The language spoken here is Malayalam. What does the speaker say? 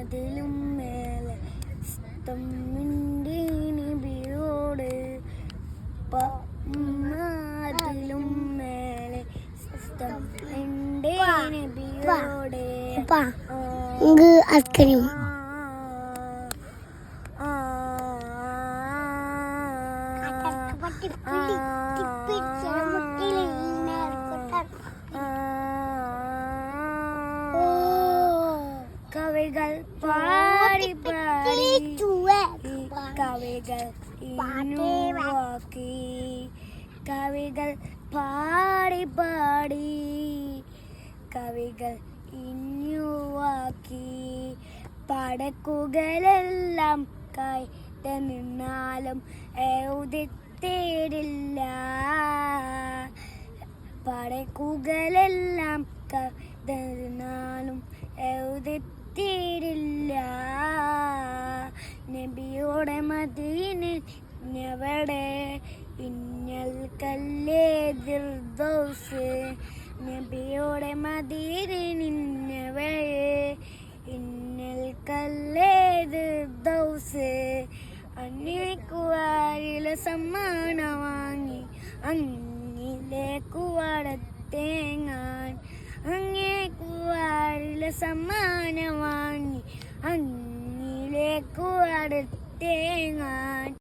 അതിലും മേലെ സ്തമ്മിൻ്റെ നബിയോട് അതിലും മേലെ സ്തമ്മിൻ്റെ നബിയോട് ഐസ്ക്രീം കവികൾ പാടി പാടി കവികൾ ഇന്നുവാക്കി കവികൾ പാടി പാടി കവികൾ ഇന്നുവാക്കി പടക്കുകളെല്ലാം കൈത നിന്നാലും എഴുതിത്തേടില്ല പടക്കുകളെല്ലാം കൈത നിന്നാലും എഴുതിത്തേടില്ല നബിയോടെ മദീനവിടെ ഇന്നൽ കല്ലേ ദിർദൗസ് നബിയോടെ മദീനവിടെ ഇന്നൽ കല്ലേ ദിർദൗസ് അന്നേക്കുവാരിലെ സമ്മാനം വാങ്ങി അങ്ങിലേക്ക് വടത്തേങ്ങാൻ അങ്ങേക്കുവാരിലെ സമ്മാനം വാങ്ങി അങ്ങിലേക്ക് വടത്തേങ്ങാൻ